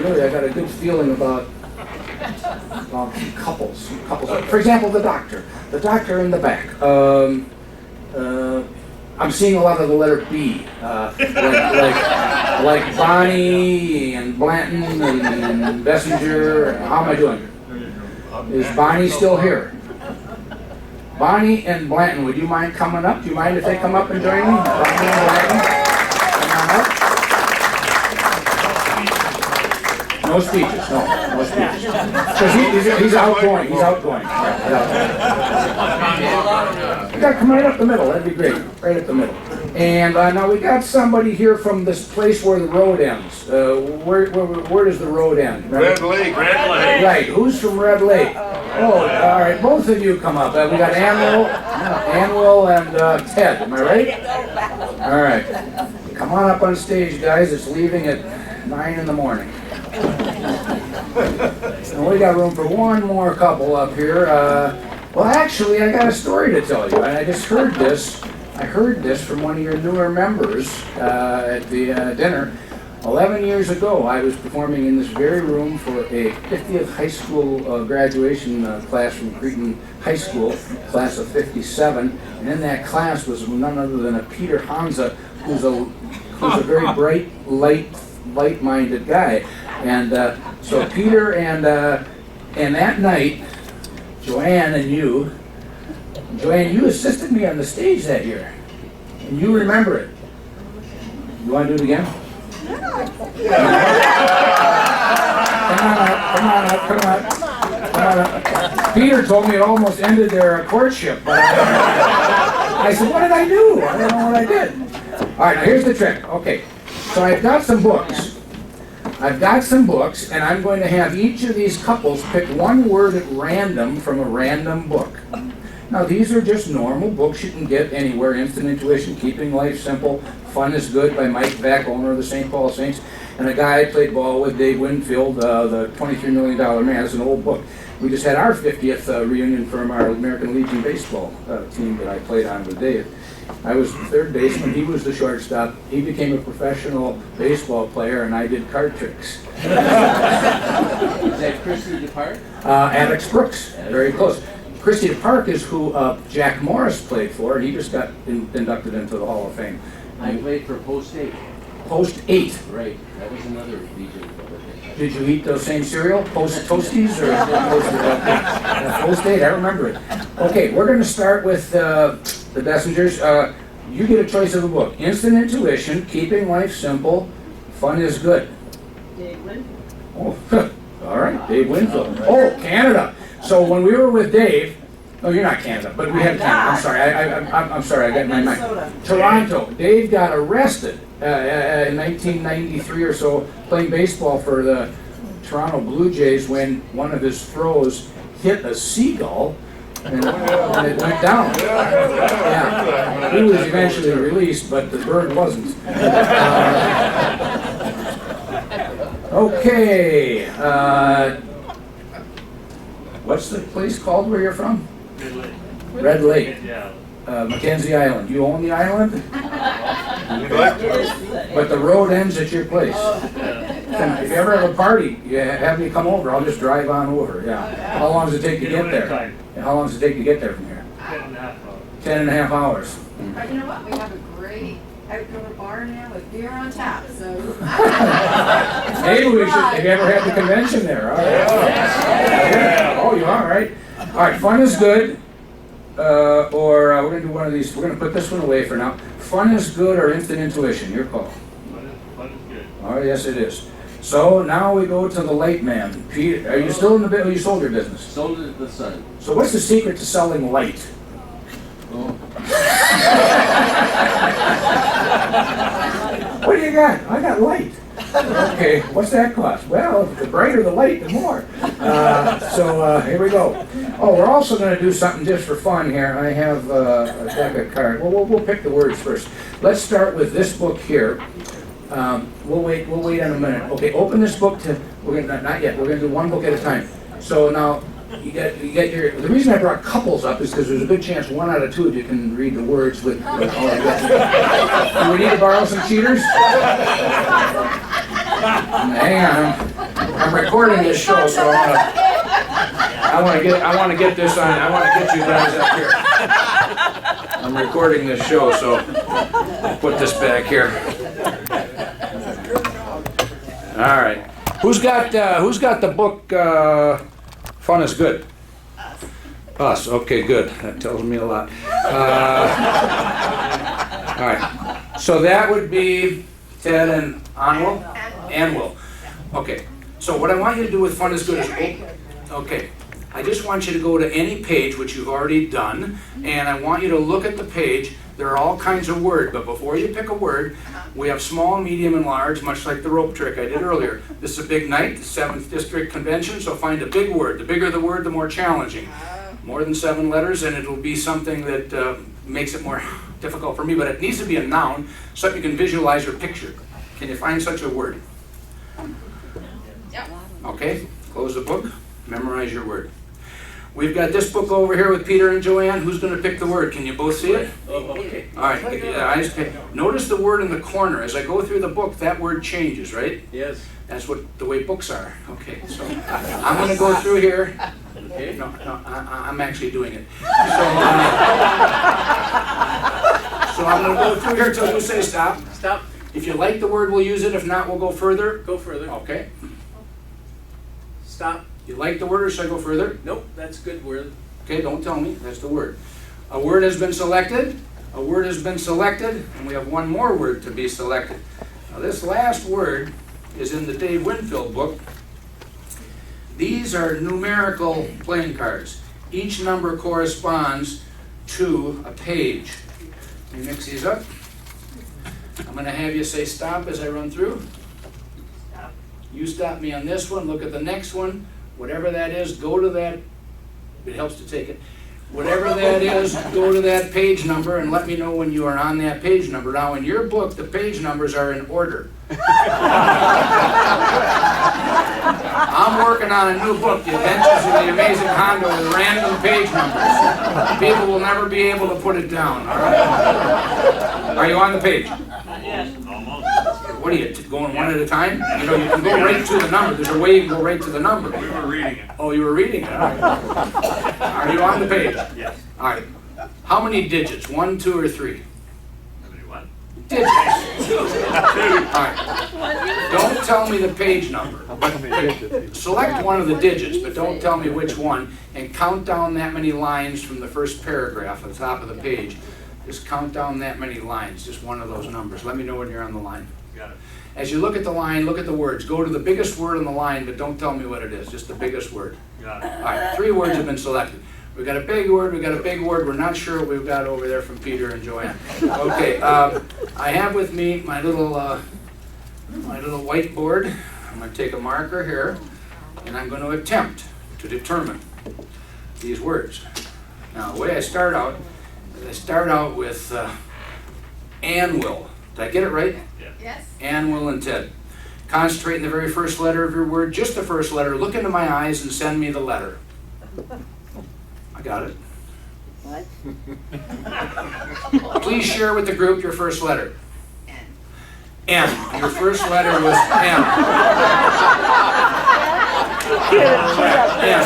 about couples. For example, the doctor in the back. I'm seeing a lot of the letter B, like Bonnie and Blanton and Bessinger. How am I doing? Is Bonnie still here? Bonnie and Blanton, would you mind coming up? Do you mind if they come up and join me? Bonnie and Blanton, come on up. No speeches, no speeches. Because he's outgoing, You gotta come right up the middle, that'd be great, right up the middle. And now we got somebody here from this place where the road ends. Where does the road end? Red Lake. Right, who's from Red Lake? Oh, all right, both of you come up. We got Annual and Ted, am I right? All right, come on up on stage, guys. It's leaving at 9 in the morning. And we got room for one more couple up here. Well, actually, I got a story to tell you. I just heard this. I heard this from one of your newer members at the dinner. 11 years ago, I was performing in this very room for a 50th high school graduation class from Cretin High School, class of 57. And in that class was none other than a Peter Hansa, who's a very bright, light-minded guy. And so Peter and that night, Joanne, you assisted me on the stage that year. And you remember it. You want to do it again? Come on up. Peter told me it almost ended their courtship, but I said, what did I do? I don't know what I did. All right, now here's the trick. Okay, so I've got some books, and I'm going to have each of these couples pick one word at random from a random book. Now, these are just normal books you can get anywhere. Instant Intuition, Keeping Life Simple, Fun is Good by Mike Vack, owner of the St. Paul Saints, and a guy I played ball with, Dave Winfield, the $23 million man. It's an old book. We just had our 50th reunion from our American Legion baseball team that I played on with Dave. I was the third baseman, he was the shortstop. He became a professional baseball player, and I did card tricks. Is that Christy DePart? Alex Brooks, very close. Christy DePark is who Jack Morris played for, and he just got inducted into the Hall of Fame. I played for Post 8. Post 8. Right, that was another Legion. Did you eat those same cereal? Post Toasties or Post 8? I remember it. Okay, we're going to start with the Bessingers. You get a choice of a book. Instant Intuition, Keeping Life Simple, Fun is Good. Dave Winfield. Oh, all right, Dave Winfield. Oh, Canada. So when we were with Dave, no, you're not Canada, but we had Canada. I'm sorry, I got my mind. Toronto. Dave got arrested in 1993 or so playing baseball for the Toronto Blue Jays when one of his throws hit a seagull and it went down. Yeah, he was eventually released, but the bird wasn't. Okay. What's the place called where you're from? Red Lake. Red Lake. Yeah. Mackenzie Island. You own the island? But the road ends at your place. If you ever have a party, you have me come over. I'll just drive on over. Yeah. How long does it take to get there? How long does it take to get there from here? 10.5 hours. 10.5 hours. But you know what, we have a great outdoor bar now with beer on tap, so. Maybe we should, have you ever had the convention there? All right. Yeah. Oh, you are, right? All right, Fun is Good. We're going to do one of these. We're going to put this one away for now. Fun is Good or Instant Intuition? Your call. Fun is good. Oh, yes, it is. So now we go to the light man. Pete, are you still in the business? You sold your business. Sold it to the Sun. So what's the secret to selling light? got? I got light. Okay, what's that cost? Well, the brighter the light, the more. So here we go. Oh, we're also going to do something just for fun here. I have a deck of cards. Well, we'll pick the words first. Let's start with this book here. We'll wait in a minute. Okay, open this book to. We're gonna not yet. We're going to do one book at a time. So now. You get your. The reason I brought couples up is because there's a good chance 1 out of 2 of you can read the words with all of that. Do we need to borrow some cheaters? Hang on, I'm recording this show, so I want to get this on. I want to get you guys up here. I'm recording this show, so I'll put this back here. All right. Who's got the book? Fun is good. Us. Okay, good. That tells me a lot. All right. So that would be Ted and Annual. Okay. So what I want you to do with Fun is Good is okay. I just want you to go to any page, which you've already done, and I want you to look at the page. There are all kinds of words, but before you pick a word, we have small, medium, and large, much like the rope trick I did earlier. This is a big night, the 7th District Convention, so find a big word. The bigger the word, the more challenging. More than 7 letters, and it'll be something that makes it more difficult for me, but it needs to be a noun, something you can visualize or picture. Can you find such a word? Yep. Okay, close the book, memorize your word. We've got this book over here with Peter and Joanne. Who's going to pick the word? Can you both see it? Okay. All right, get your eyes picked. Notice the word in the corner. As I go through the book, that word changes, right? Yes. That's what the way books are. Okay, so I'm going to go through here. Okay. No, I'm actually doing it. So I'm going to go through here until you say stop. Stop. If you like the word, we'll use it. If not, we'll go further. Go further. Okay. Stop. You like the word, or should I go further? Nope, that's a good word. Okay, don't tell me. That's the word. A word has been selected. A word has been selected, and we have one more word to be selected. Now, this last word is in the Dave Winfield book. These are numerical playing cards. Each number corresponds to a page. Let me mix these up. I'm going to have you say stop as I run through. Stop. You stop me on this one. Look at the next one. Whatever that is, go to that. It helps to take it. Whatever that is, go to that page number and let me know when you are on that page number. Now, in your book, the page numbers are in order. I'm working on a new book, The Adventures of the Amazing Hondo, with random page numbers. People will never be able to put it down, all right? Are you on the page? Yes, almost. What are you, going one at a time? You know, you can go right to the number. There's a way you can go right to the number. We were reading it. Oh, you were reading it. All right. Are you on the page? Yes. All right. How many digits? 1, 2, or 3? How many what? Digits. 2. All right. Don't tell me the page number. Select one of the digits, but don't tell me which one, and count down that many lines from the first paragraph at the top of the page. Just count down that many lines, just one of those numbers. Let me know when you're on the line. Got it. As you look at the line, look at the words. Go to the biggest word on the line, but don't tell me what it is, just the biggest word. Got it. All right, 3 words have been selected. We've got a big word, we've got a big word. We're not sure what we've got over there from Peter and Joanne. Okay, I have with me my little whiteboard. I'm going to take a marker here, and I'm going to attempt to determine these words. Now, the way I start out with Annual. Did I get it right? Yes. Annual and Ted. Concentrate in the very first letter of your word, just the first letter. Look into my eyes and send me the letter. I got it. What? Please share with the group your first letter. N. M. Your first letter was M. M.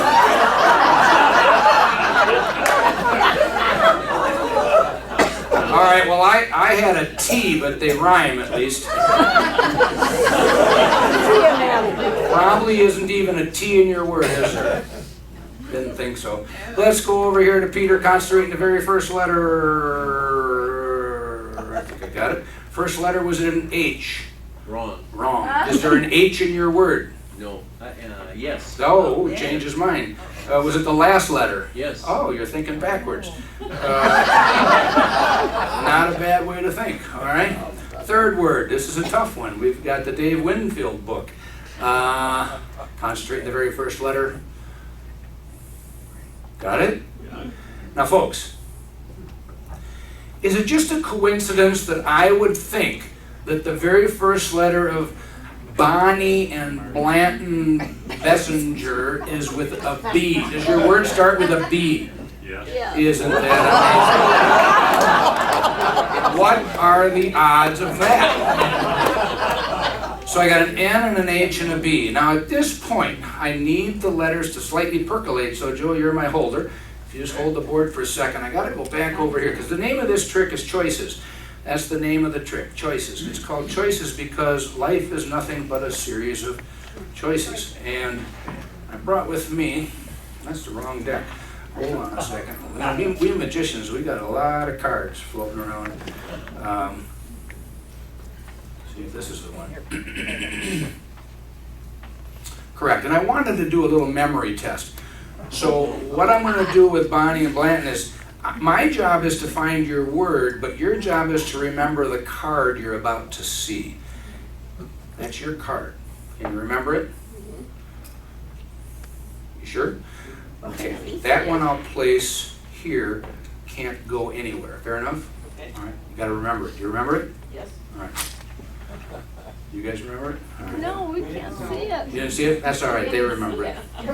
All right, well, I had a T, but they rhyme at least. Probably isn't even a T in your word, is there? Didn't think so. Let's go over here to Peter. Concentrate in the very first letter. I think I got it. First letter was an H. Wrong. Wrong. Is there an H in your word? No. Yes. Oh, change his mind. Was it the last letter? Yes. Oh, you're thinking backwards. Not a bad way to think, all right? Third word, this is a tough one. We've got the Dave Winfield book. Concentrate on the very first letter. Got it? Now folks, is it just a coincidence that I would think that the very first letter of Bonnie and Blanton Bessinger is with a B? Does your word start with a B? Yeah. Isn't that amazing? What are the odds of that? So I got an N and an H and a B. Now at this point, I need the letters to slightly percolate. So Joe, you're my holder. If you just hold the board for a second, I got to go back over here because the name of this trick is choices. That's the name of the trick, choices. It's called choices because life is nothing but a series of choices. And I brought with me, that's the wrong deck. Hold on a second. We magicians, we got a lot of cards floating around. See if this is the one. Correct. And I wanted to do a little memory test. So what I'm going to do with Bonnie and Blanton is, my job is to find your word, but your job is to remember the card you're about to see. That's your card. Can you remember it? You sure? Okay, that one I'll place here, can't go anywhere. Fair enough? All right, you got to remember it. Do you remember it? Yes. All right. You guys remember it? All right. No, we can't see it. You didn't see it? That's all right, they remember it. They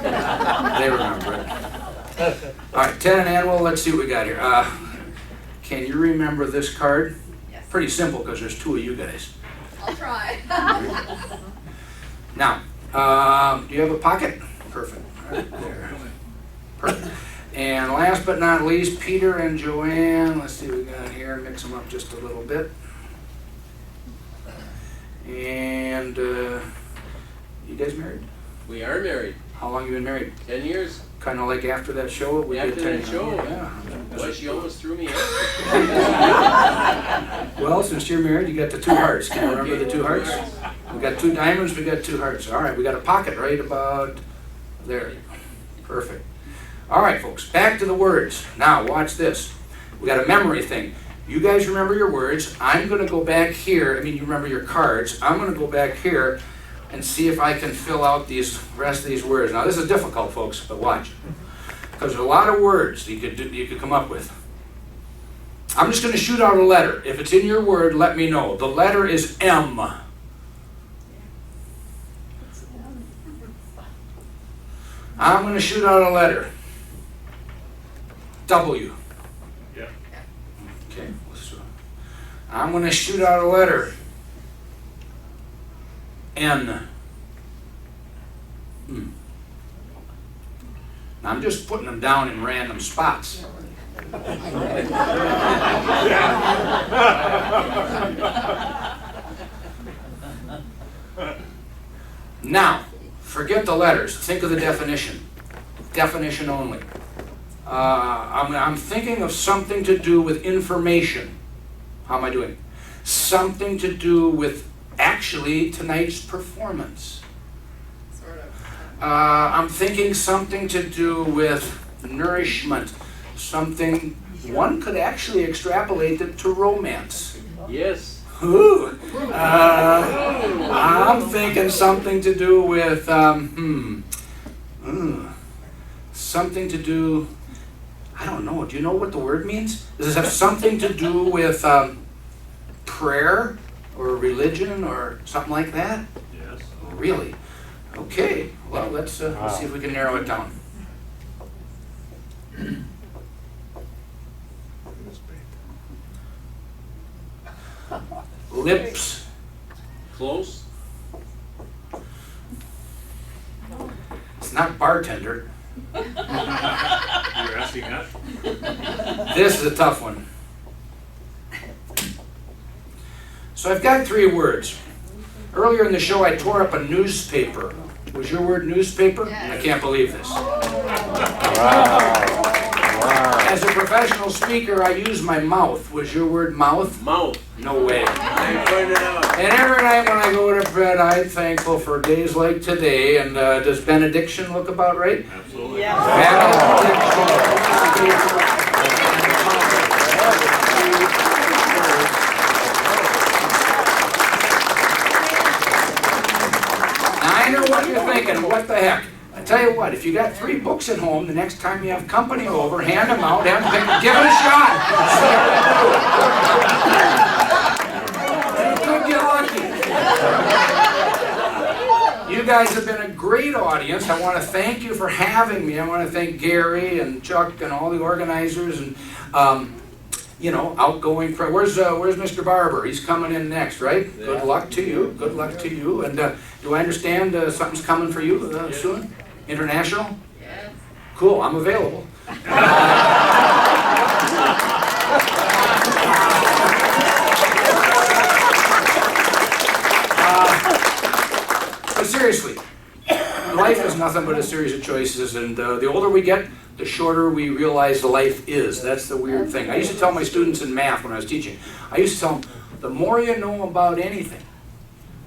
remember it. All right, 10 and annual, let's see what we got here. Can you remember this card? Yes. Pretty simple because there's two of you guys. I'll try. Now, do you have a pocket? Perfect. Right there. Perfect. And last but not least, Peter and Joanne. Let's see what we got here. Mix them up just a little bit. And you guys married? We are married. How long you been married? 10 years. Kind of like after that show? We After did that 10 show? Yeah. Well, she almost threw me out. Well, since you're married, you got the two hearts. Can you remember the two hearts? We got two diamonds, we got two hearts. All right, we got a pocket right about there. Perfect. All right, folks, back to the words. Now, watch this. We got a memory thing. You guys remember your words. I'm going to go back here. I mean, you remember your cards. I'm going to go back here and see if I can fill out these rest of these words. Now, this is difficult, folks, but watch. Because there's a lot of words that you could come up with. I'm just going to shoot out a letter. If it's in your word, let me know. The letter is M. I'm going to shoot out a letter. W. Yeah. Okay. I'm going to shoot out a letter. N. Now, I'm just putting them down in random spots. Now, forget the letters. Think of the definition. Definition only. I'm thinking of something to do with information. How am I doing? Something to do with actually tonight's performance. Sort of. I'm thinking something to do with nourishment. Something, one could actually extrapolate it to romance. Yes. Ooh. I'm thinking something to do with, something to do, I don't know. Do you know what the word means? Does it have something to do with prayer or religion or something like that? Yes. Really? Okay. Well, let's see if we can narrow it down. Lips. Close. It's not bartender. You're asking that? This is a tough one. So I've got three words. Earlier in the show, I tore up a newspaper. Was your word newspaper? Yes. I can't believe this. Wow. As a professional speaker, I use my mouth. Was your word mouth? Mouth. No way. I pointed out. And every night when I go to bed, I'm thankful for days like today. And does benediction look about right? Absolutely. what the heck? I tell you what, if you got 3 books at home, the next time you have company over, hand them out, have them pick, give it a shot. You could get lucky. You guys have been a great audience. I want to thank you for having me. I want to thank Gary and Chuck and all the organizers and you know, outgoing. Where's Mr. Barber? He's coming in next, right? Yeah. Good luck to you. Good luck to you. And do I understand something's coming for you soon? International? Yes. Cool. I'm available. But seriously, life is nothing but a series of choices, and the older we get, the shorter we realize life is. That's the weird thing. I used to tell my students in math when I was teaching, I used to tell them, the more you know about anything,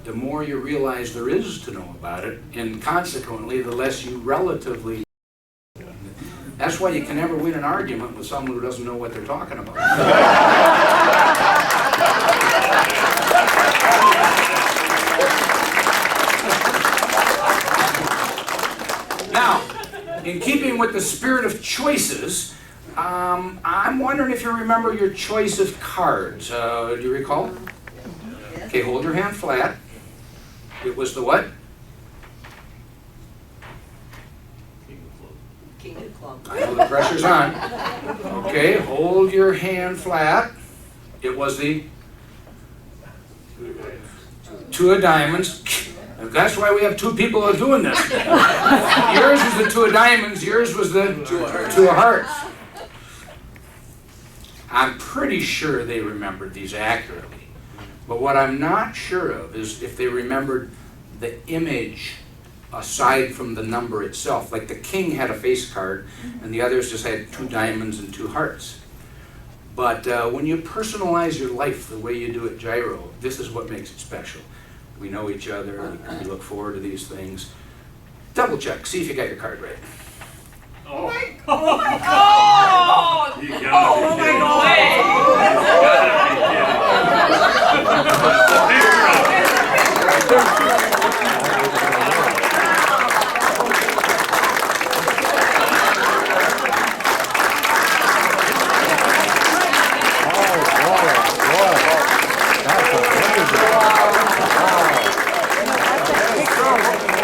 the more you realize there is to know about it, and consequently, the less you relatively. That's why you can never win an argument with someone who doesn't know what they're talking about. Now, in keeping with the spirit of choices, I'm wondering if you remember your choice of cards. Do you recall? Okay, hold your hand flat. It was the what? King of Clubs. I know the pressure's on. Okay, hold your hand flat. It was the 2 of diamonds. That's why we have 2 people who are doing this. Yours was the 2 of diamonds, yours was the 2 of hearts. I'm pretty sure they remembered these accurately. But what I'm not sure of is if they remembered the image aside from the number itself. Like the king had a face card and the others just had 2 diamonds and 2 hearts. But when you personalize your life the way you do at GYRO, this is what makes it special. We know each other, we look forward to these things. Double check, see if you got your card right. Oh my Oh! You gotta Oh be my kidding.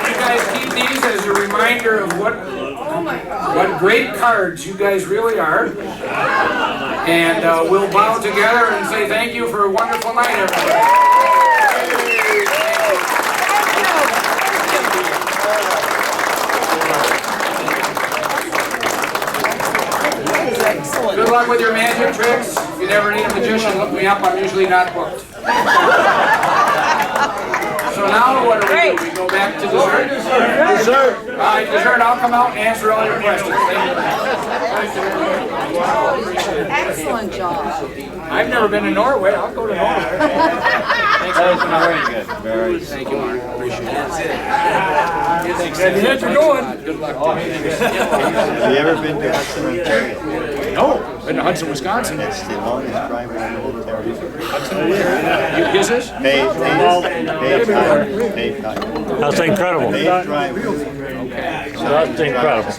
You guys keep these as a reminder of what great cards you guys really are. And we'll bow together and say thank you for a wonderful night, everybody. Good luck with your magic tricks. If you never need a magician, look me up. I'm usually not booked. So now what do? We go back to dessert? Dessert. All right, dessert. I'll come out and answer all your questions. Excellent job. I've never been to Norway. I'll go to Norway. Thanks for coming. Very good. Very. Thank you, Mark. Appreciate it. Glad to You're going. Good luck to you. Have you ever been to Hudson, Ontario? No, been to Hudson, Wisconsin. It's the longest drive in Ontario. His is? Paved drive. That's incredible. Paved drive. That's incredible.